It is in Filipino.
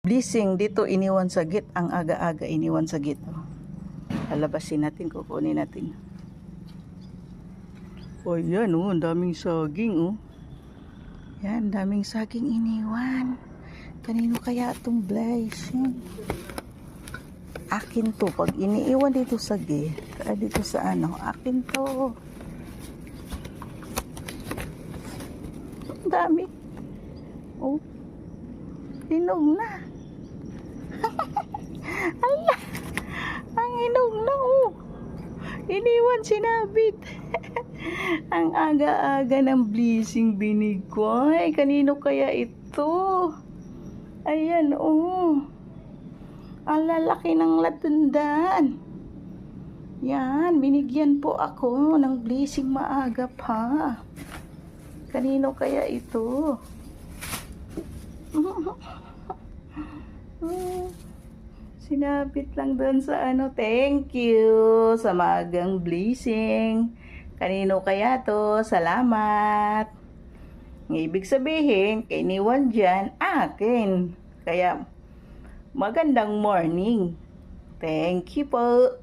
Blessing dito iniwan sa gate. Ang aga-aga iniwan sa gate. Oh. Lalabasin natin, kukunin natin. Oh, yan oh, ang daming saging oh. Yan, daming saging iniwan. Kanino kaya itong blessing? Akin to. Pag iniiwan dito sa gate, dito sa ano, akin to. Ang dami. Oh. Hinog na. Ala. Ang hinog na oh. Iniwan sinabit. Ang aga-aga ng blessing binig ko. Ay, kanino kaya ito? Ayan oh. Ang lalaki ng latundan. Yan, binigyan po ako ng blessing maaga pa. Kanino kaya ito? Sinabit lang doon sa ano. Thank you sa maagang blessing. Kanino kaya to? Salamat. Ang ibig sabihin, kay iniwan dyan, akin. Kaya, magandang morning. Thank you po.